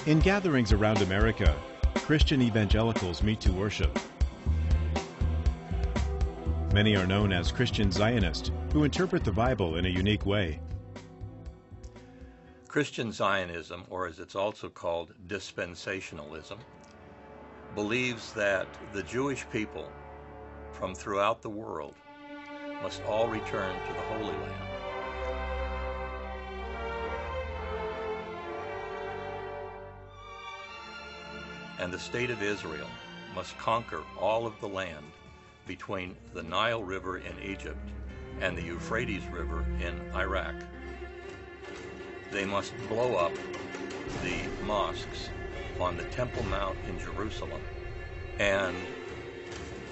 In gatherings around America, Christian evangelicals meet to worship. Many are known as Christian Zionists, who interpret the Bible in a unique way. Christian Zionism, or as it's also called, dispensationalism, believes that the Jewish people from throughout the world must all return to the Holy Land. And the state of Israel must conquer all of the land between the Nile River in Egypt and the Euphrates River in Iraq. They must blow up the mosques on the Temple Mount in Jerusalem. And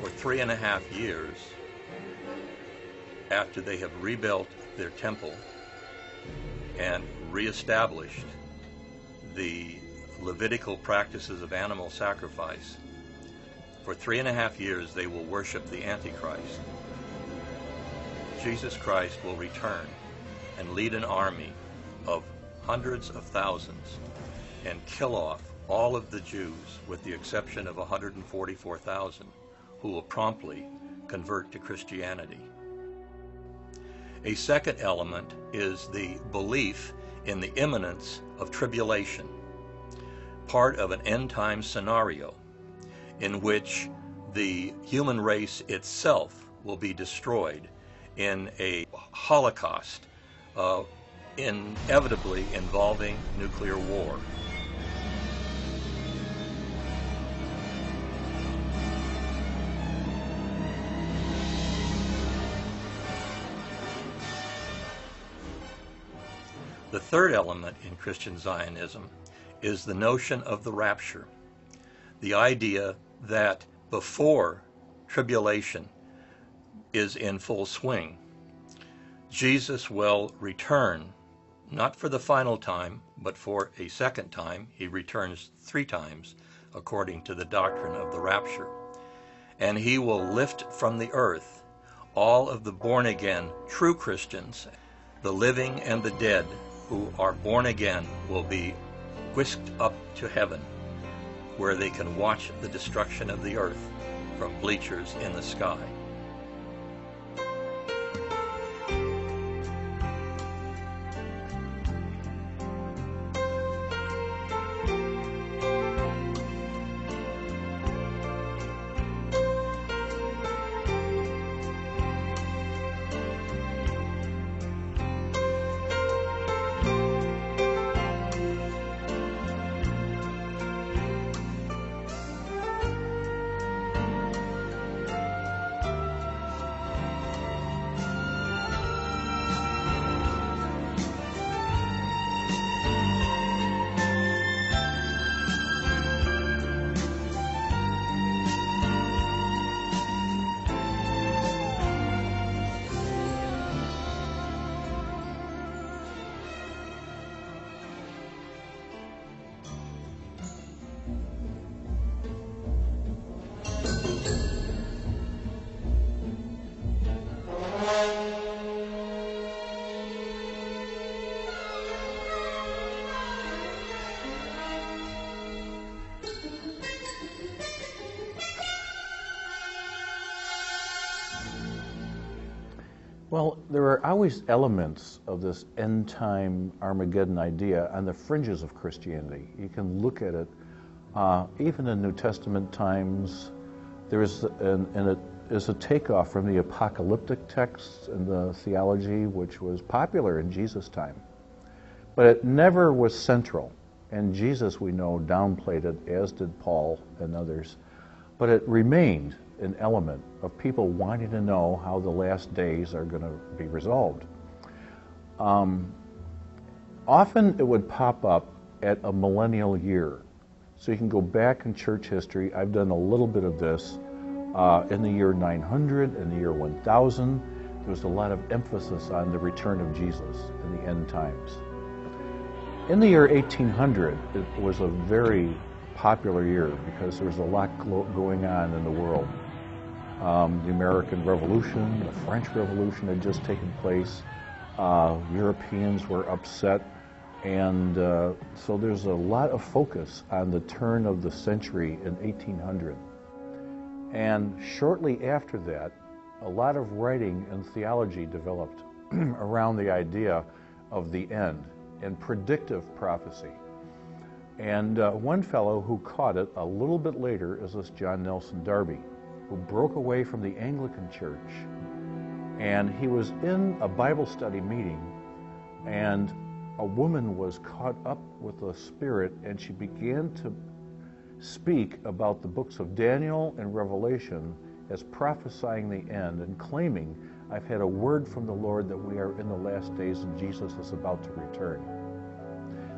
for 3.5 years, after they have rebuilt their temple and reestablished the Levitical practices of animal sacrifice, for 3.5 years they will worship the Antichrist. Jesus Christ will return and lead an army of hundreds of thousands and kill off all of the Jews with the exception of 144,000 who will promptly convert to Christianity. A second element is the belief in the imminence of tribulation, part of an end-time scenario in which the human race itself will be destroyed in a holocaust, inevitably involving nuclear war. The third element in Christian Zionism is the notion of the rapture, the idea that before tribulation is in full swing, Jesus will return, not for the final time, but for a second time. He returns 3 times, according to the doctrine of the rapture. And he will lift from the earth all of the born-again true Christians. The living and the dead who are born again will be whisked up to heaven, where they can watch the destruction of the earth from bleachers in the sky. Well, there are always elements of this end-time Armageddon idea on the fringes of Christianity. You can look at it, even in New Testament times, there is a takeoff from the apocalyptic texts and the theology which was popular in Jesus' time. But it never was central, and Jesus, we know, downplayed it, as did Paul and others. But it remained an element of people wanting to know how the last days are going to be resolved. Often it would pop up at a millennial year. So you can go back in church history. I've done a little bit of this. In the year 900, in the year 1000, there was a lot of emphasis on the return of Jesus in the end times. In the year 1800, it was a very popular year because there was a lot going on in the world. The American Revolution, the French Revolution had just taken place. Europeans were upset And so there's a lot of focus on the turn of the century in 1800. And shortly after that, a lot of writing and theology developed around the idea of the end and predictive prophecy. And one fellow who caught it a little bit later is this John Nelson Darby, who broke away from the Anglican Church. And he was in a Bible study meeting, and a woman was caught up with the Spirit, and she began to speak about the books of Daniel and Revelation as prophesying the end and claiming, I've had a word from the Lord that we are in the last days and Jesus is about to return.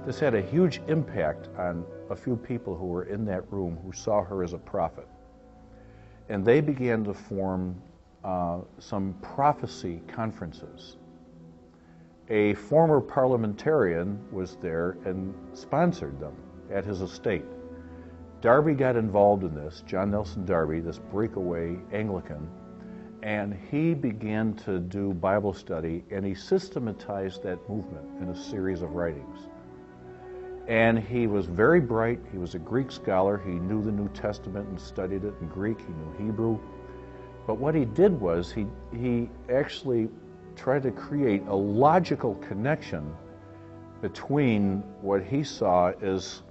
This had a huge impact on a few people who were in that room who saw her as a prophet. And they began to form some prophecy conferences. A former parliamentarian was there and sponsored them at his estate. Darby got involved in this, John Nelson Darby, this breakaway Anglican, and he began to do Bible study, and he systematized that movement in a series of writings. And he was very bright. He was a Greek scholar. He knew the New Testament and studied it in Greek. He knew Hebrew. But what he did was he actually tried to create a logical connection between what he saw as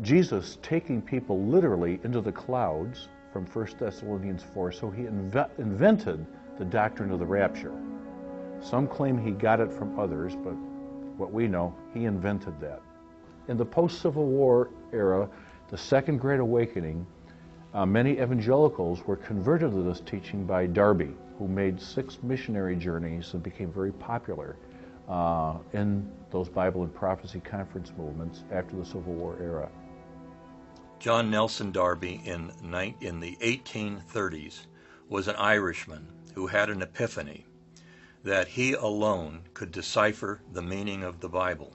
Jesus taking people literally into the clouds from 1 Thessalonians 4, so he invented the doctrine of the rapture. Some claim he got it from others, but what we know, he invented that. In the post-Civil War era, the Second Great Awakening, many evangelicals were converted to this teaching by Darby, who made 6 missionary journeys and became very popular in those Bible and Prophecy conference movements after the Civil War era. John Nelson Darby in the 1830s was an Irishman who had an epiphany that he alone could decipher the meaning of the Bible.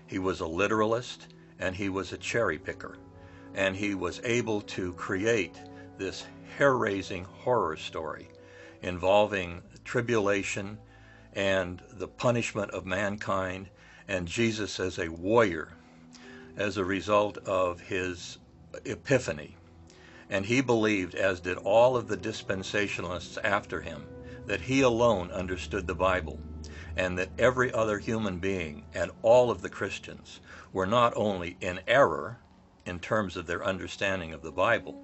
He was a literalist and he was a cherry picker, and he was able to create this hair-raising horror story involving tribulation and the punishment of mankind and Jesus as a warrior as a result of his epiphany. And he believed, as did all of the dispensationalists after him, that he alone understood the Bible, and that every other human being and all of the Christians were not only in error in terms of their understanding of the Bible,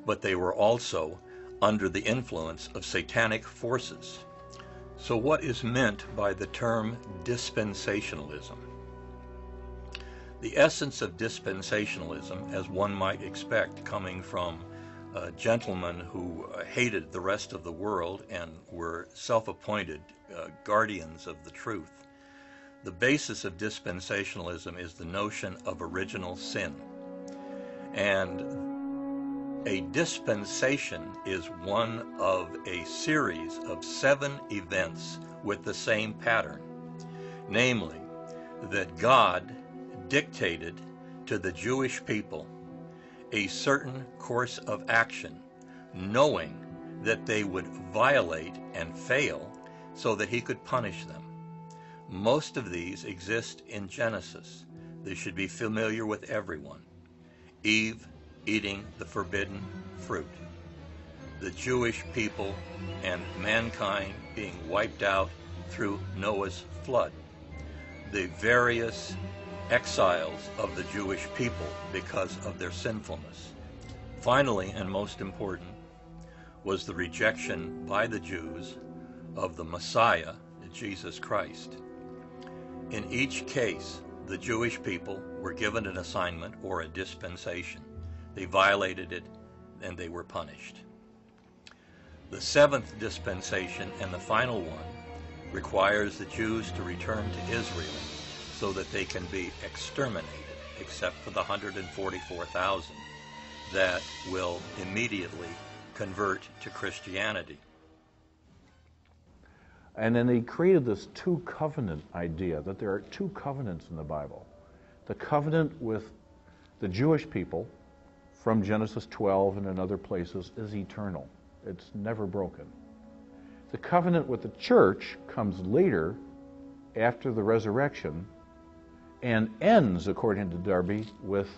but they were also under the influence of satanic forces. So what is meant by the term dispensationalism? The essence of dispensationalism, as one might expect coming from gentlemen who hated the rest of the world and were self-appointed guardians of the truth, the basis of dispensationalism is the notion of original sin. And a dispensation is one of a series of 7 events with the same pattern, namely that God dictated to the Jewish people a certain course of action, knowing that they would violate and fail so that he could punish them. Most of these exist in Genesis. They should be familiar with everyone. Eve eating the forbidden fruit, the Jewish people and mankind being wiped out through Noah's flood, the various exiles of the Jewish people because of their sinfulness. Finally, and most important, was the rejection by the Jews of the Messiah, Jesus Christ. In each case, the Jewish people were given an assignment or a dispensation. They violated it and they were punished. The 7th dispensation and the final one requires the Jews to return to Israel so that they can be exterminated, except for the 144,000 that will immediately convert to Christianity. And then he created this 2 covenant idea, that there are 2 covenants in the Bible. The covenant with the Jewish people from Genesis 12 and in other places is eternal. It's never broken. The covenant with the church comes later, after the resurrection, and ends, according to Darby, with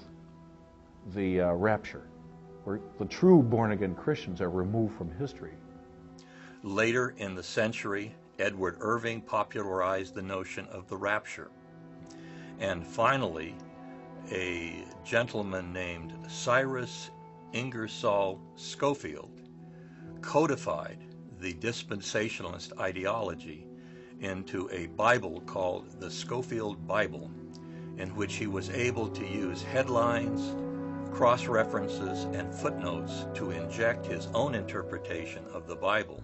the rapture, where the true born-again Christians are removed from history. Later in the century, Edward Irving popularized the notion of the rapture. And finally, a gentleman named Cyrus Ingersoll Schofield codified the dispensationalist ideology into a Bible called the Schofield Bible, in which he was able to use headlines, cross-references, and footnotes to inject his own interpretation of the Bible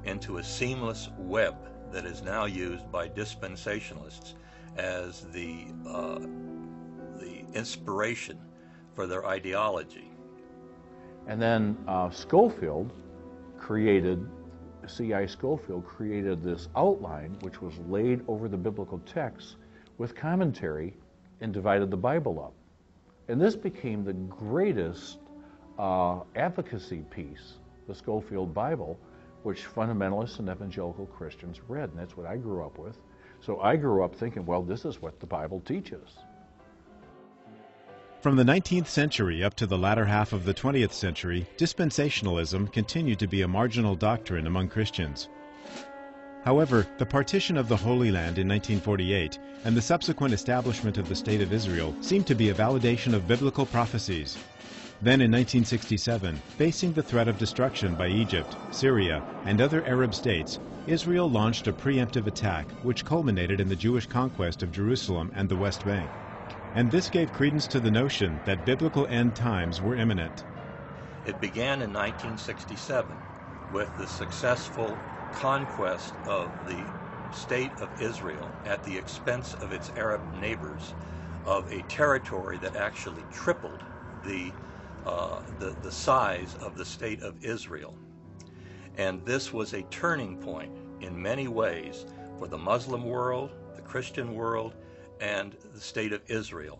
into a seamless web that is now used by dispensationalists as the inspiration for their ideology. And then Schofield created, C.I. Schofield created this outline which was laid over the biblical text with commentary and divided the Bible up. And this became the greatest advocacy piece, the Schofield Bible, which fundamentalists and evangelical Christians read, and that's what I grew up with. So I grew up thinking, well, this is what the Bible teaches. From the 19th century up to the latter half of the 20th century, dispensationalism continued to be a marginal doctrine among Christians. However, the partition of the Holy Land in 1948 and the subsequent establishment of the State of Israel seemed to be a validation of biblical prophecies. Then in 1967, facing the threat of destruction by Egypt, Syria, and other Arab states, Israel launched a preemptive attack which culminated in the Jewish conquest of Jerusalem and the West Bank. And this gave credence to the notion that biblical end times were imminent. It began in 1967 with the successful conquest of the State of Israel at the expense of its Arab neighbors of a territory that actually tripled the size of the State of Israel. And this was a turning point in many ways for the Muslim world, the Christian world, and the State of Israel.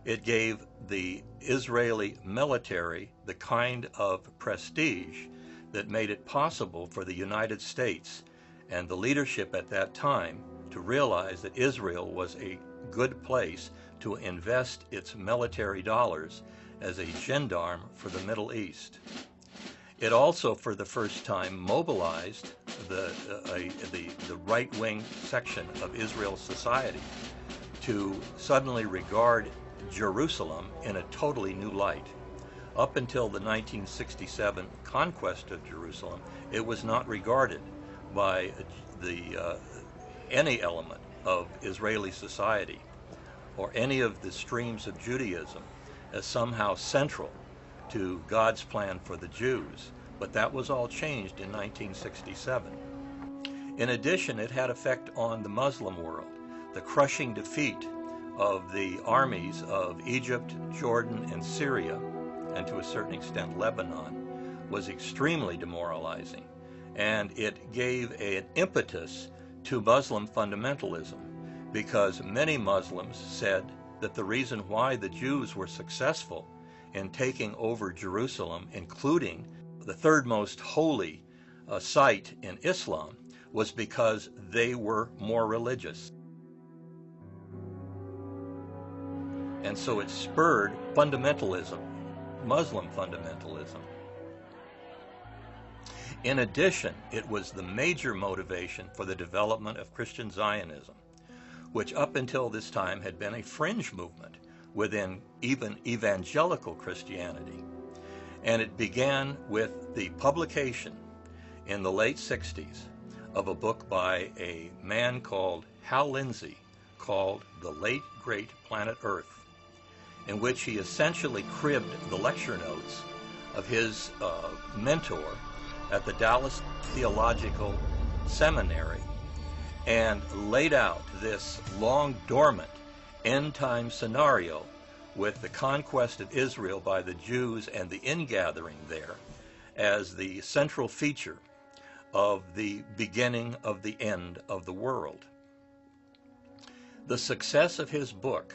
It gave the Israeli military the kind of prestige that made it possible for the United States and the leadership at that time to realize that Israel was a good place to invest its military dollars as a gendarme for the Middle East. It also, for the first time, mobilized the right-wing section of Israel's society to suddenly regard Jerusalem in a totally new light. Up until the 1967 conquest of Jerusalem, it was not regarded by any element of Israeli society or any of the streams of Judaism as somehow central to God's plan for the Jews, but that was all changed in 1967. In addition, it had effect on the Muslim world. The crushing defeat of the armies of Egypt, Jordan, and Syria, and to a certain extent Lebanon, was extremely demoralizing, and it gave an impetus to Muslim fundamentalism, because many Muslims said that the reason why the Jews were successful in taking over Jerusalem, including the third most holy site in Islam, was because they were more religious. And so it spurred fundamentalism, Muslim fundamentalism. In addition, it was the major motivation for the development of Christian Zionism, which up until this time had been a fringe movement within even evangelical Christianity. And it began with the publication in the late 60s of a book by a man called Hal Lindsey called The Late Great Planet Earth, in which he essentially cribbed the lecture notes of his mentor at the Dallas Theological Seminary and laid out this long dormant end-time scenario with the conquest of Israel by the Jews and the ingathering there as the central feature of the beginning of the end of the world. The success of his book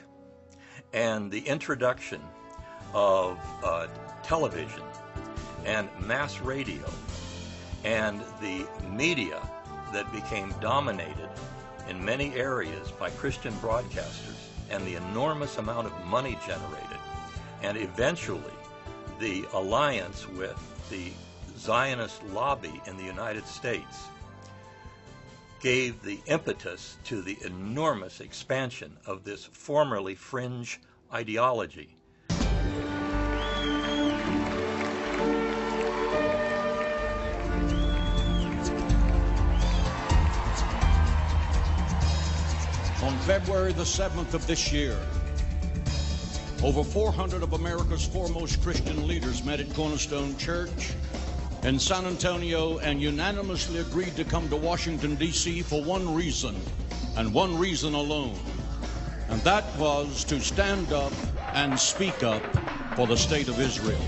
and the introduction of television and mass radio and the media that became dominated in many areas by Christian broadcasters and the enormous amount of money generated, and eventually the alliance with the Zionist lobby in the United States gave the impetus to the enormous expansion of this formerly fringe ideology. On February the 7th of this year, over 400 of America's foremost Christian leaders met at Cornerstone Church in San Antonio and unanimously agreed to come to Washington, D.C. for one reason, and one reason alone, and that was to stand up and speak up for the state of Israel.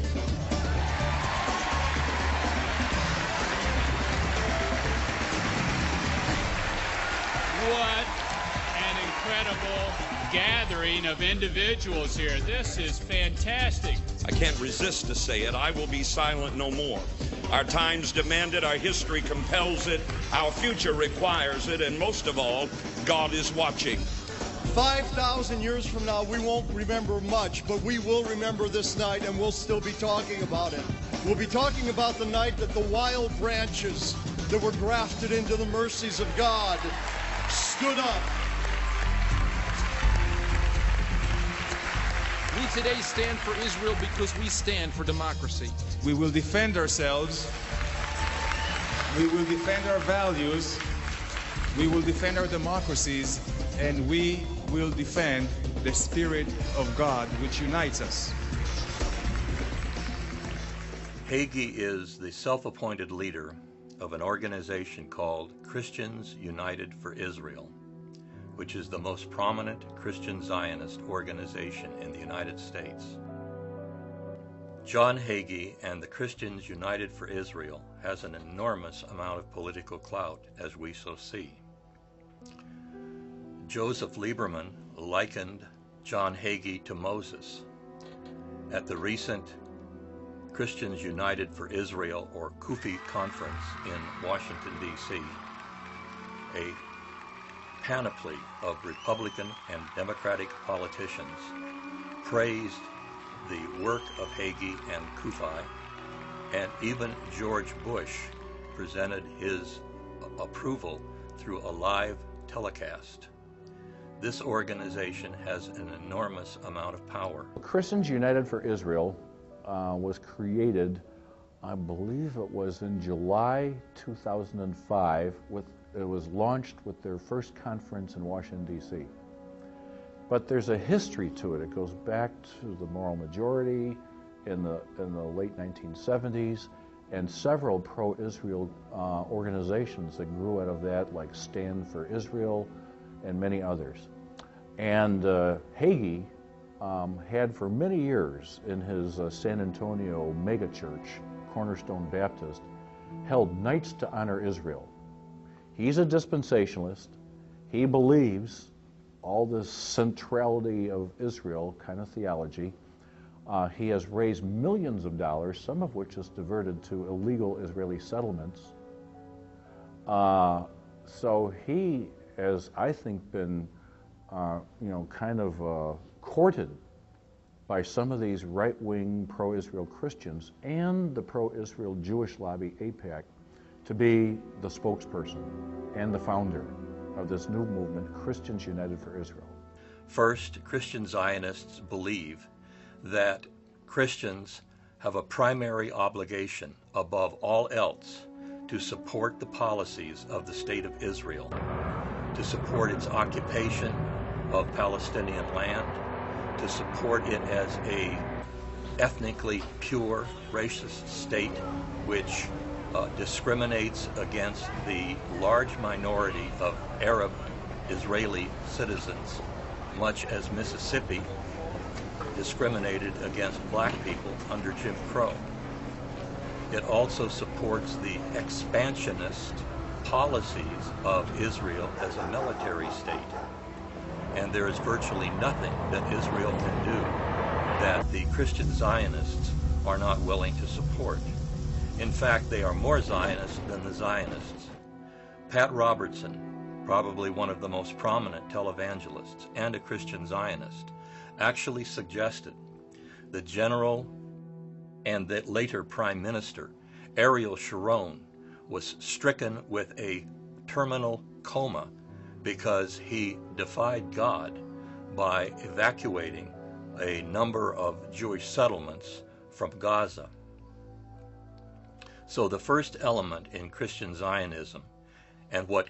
What an incredible gathering of individuals here. This is fantastic. I can't resist to say it. I will be silent no more. Our times demand it, our history compels it, our future requires it, and most of all, God is watching. 5,000 years from now, we won't remember much, but we will remember this night, and we'll still be talking about it. We'll be talking about the night that the wild branches that were grafted into the mercies of God stood up. We today stand for Israel because we stand for democracy. We will defend ourselves. We will defend our values. We will defend our democracies. And we will defend the Spirit of God which unites us. Hagee is the self-appointed leader of an organization called Christians United for Israel, which is the most prominent Christian Zionist organization in the United States. John Hagee and the Christians United for Israel has an enormous amount of political clout, as we so see. Joseph Lieberman likened John Hagee to Moses. At the recent Christians United for Israel, or CUFI conference in Washington, D.C., a panoply of Republican and Democratic politicians praised the work of Hagee and CUFI, and even George Bush presented his approval through a live telecast. This organization has an enormous amount of power. Christians United for Israel was created, I believe it was in July 2005. It was launched with their first conference in Washington, D.C. But there's a history to it. It goes back to the moral majority in the late 1970s, and several pro-Israel organizations that grew out of that, like Stand for Israel and many others. And Hagee had for many years in his San Antonio megachurch, Cornerstone Baptist, held nights to honor Israel. He's a dispensationalist. He believes all this centrality of Israel kind of theology. He has raised millions of dollars, some of which is diverted to illegal Israeli settlements. So he has, I think, been, kind of courted by some of these right-wing pro-Israel Christians and the pro-Israel Jewish lobby, AIPAC, to be the spokesperson and the founder of this new movement, Christians United for Israel. First, Christian Zionists believe that Christians have a primary obligation above all else to support the policies of the State of Israel, to support its occupation of Palestinian land, to support it as a ethnically pure racist state which discriminates against the large minority of Arab Israeli citizens, much as Mississippi discriminated against black people under Jim Crow. It also supports the expansionist policies of Israel as a military state. And there is virtually nothing that Israel can do that the Christian Zionists are not willing to support. In fact, they are more Zionist than the Zionists. Pat Robertson, probably one of the most prominent televangelists and a Christian Zionist, actually suggested the general and the later Prime Minister, Ariel Sharon, was stricken with a terminal coma because he defied God by evacuating a number of Jewish settlements from Gaza. So the first element in Christian Zionism, and what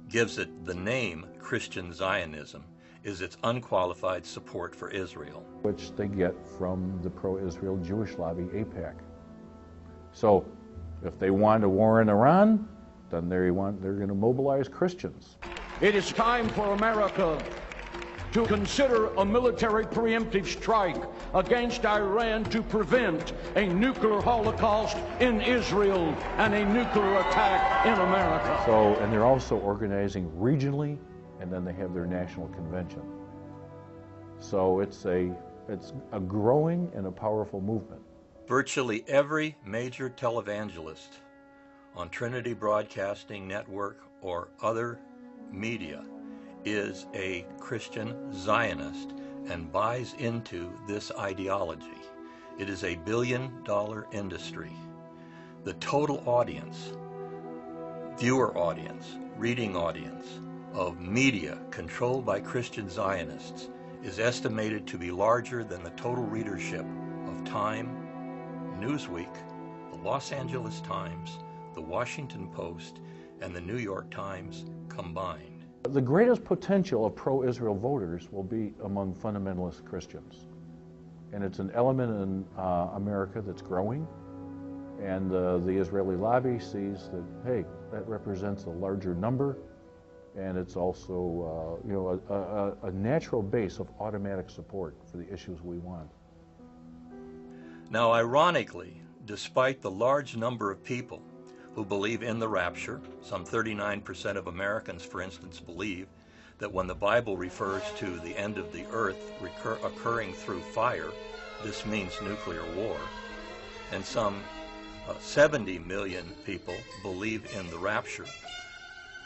gives it the name Christian Zionism, is its unqualified support for Israel. Which they get from the pro-Israel Jewish lobby, AIPAC. So if they want a war in Iran, then they're going to mobilize Christians. It is time for America to consider a military preemptive strike against Iran to prevent a nuclear holocaust in Israel and a nuclear attack in America. So, and they're also organizing regionally, and then they have their national convention. So it's a growing and a powerful movement. Virtually every major televangelist on Trinity Broadcasting Network or other media is a Christian Zionist and buys into this ideology. It is a billion-dollar industry. The total audience, viewer audience, reading audience of media controlled by Christian Zionists is estimated to be larger than the total readership of Time, Newsweek, the Los Angeles Times, the Washington Post, and the New York Times combined. The greatest potential of pro-Israel voters will be among fundamentalist Christians. And it's an element in America that's growing. And the Israeli lobby sees that, hey, that represents a larger number. And it's also a natural base of automatic support for the issues we want. Now, ironically, despite the large number of people who believe in the rapture, some 39% of Americans, for instance, believe that when the Bible refers to the end of the earth occurring through fire, this means nuclear war. And some 70 million people believe in the rapture.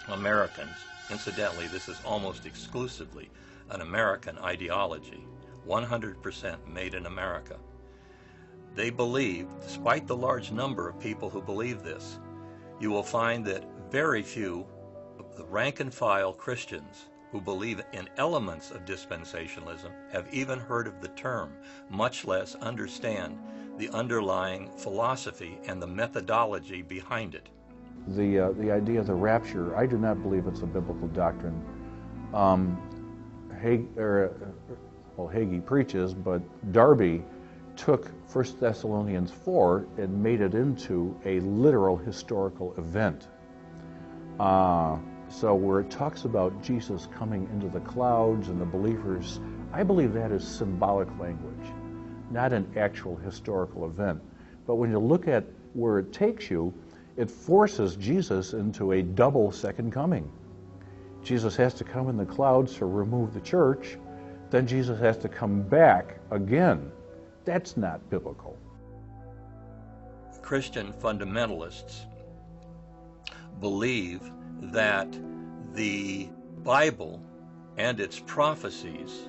Americans, incidentally, this is almost exclusively an American ideology, 100% made in America. They believe, despite the large number of people who believe this, you will find that very few of the rank and file Christians who believe in elements of dispensationalism have even heard of the term, much less understand the underlying philosophy and the methodology behind it. The idea of the rapture, I do not believe it's a biblical doctrine. Hagee preaches, but Darby took 1 Thessalonians 4 and made it into a literal historical event. So where it talks about Jesus coming into the clouds and the believers, I believe that is symbolic language, not an actual historical event. But when you look at where it takes you, it forces Jesus into a double second coming. Jesus has to come in the clouds to remove the church, then Jesus has to come back again. That's not biblical. Christian fundamentalists believe that the Bible and its prophecies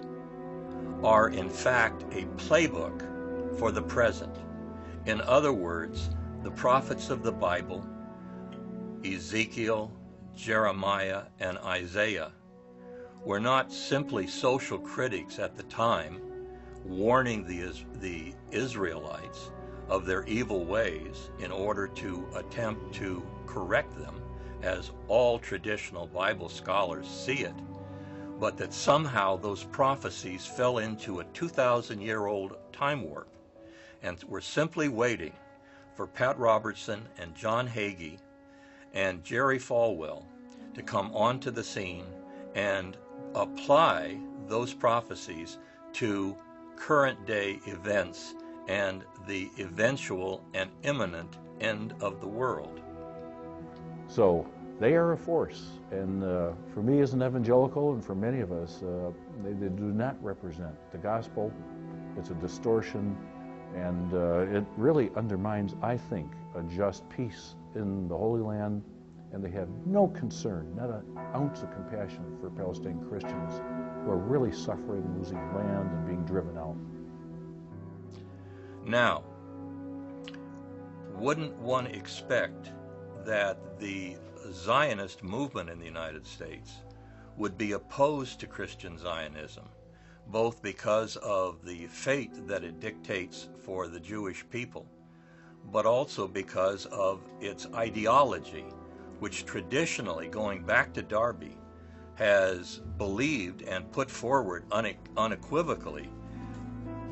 are in fact a playbook for the present. In other words, the prophets of the Bible, Ezekiel, Jeremiah, and Isaiah, were not simply social critics at the time, warning the Israelites of their evil ways in order to attempt to correct them, as all traditional Bible scholars see it, but that somehow those prophecies fell into a 2,000-year-old time warp and were simply waiting for Pat Robertson and John Hagee and Jerry Falwell to come onto the scene and apply those prophecies to current day events and the eventual and imminent end of the world. So they are a force, and for me as an evangelical and for many of us, they do not represent the gospel. It's a distortion, and it really undermines, I think, a just peace in the Holy Land and they have no concern, not an ounce of compassion for Palestinian Christians who are really suffering, losing land, and being driven out. Now, wouldn't one expect that the Zionist movement in the United States would be opposed to Christian Zionism, both because of the fate that it dictates for the Jewish people, but also because of its ideology, which traditionally, going back to Darby, has believed and put forward unequivocally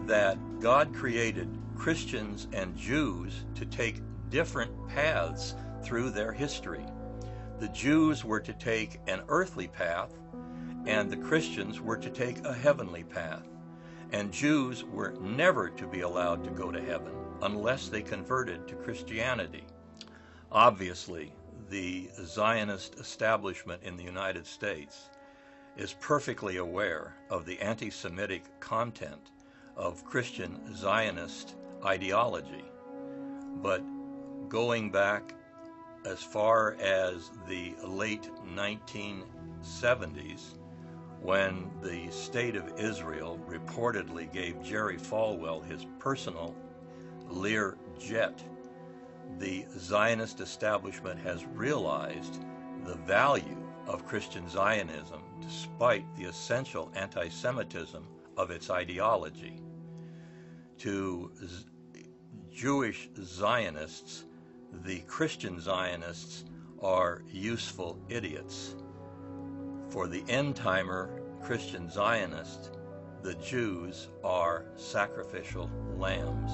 that God created Christians and Jews to take different paths through their history. The Jews were to take an earthly path, and the Christians were to take a heavenly path. And Jews were never to be allowed to go to heaven unless they converted to Christianity. Obviously, the Zionist establishment in the United States is perfectly aware of the anti-Semitic content of Christian Zionist ideology. But going back as far as the late 1970s, when the State of Israel reportedly gave Jerry Falwell his personal Lear jet, the Zionist establishment has realized the value of Christian Zionism despite the essential anti-Semitism of its ideology. To Jewish Zionists, the Christian Zionists are useful idiots. For the end-timer Christian Zionists, the Jews are sacrificial lambs.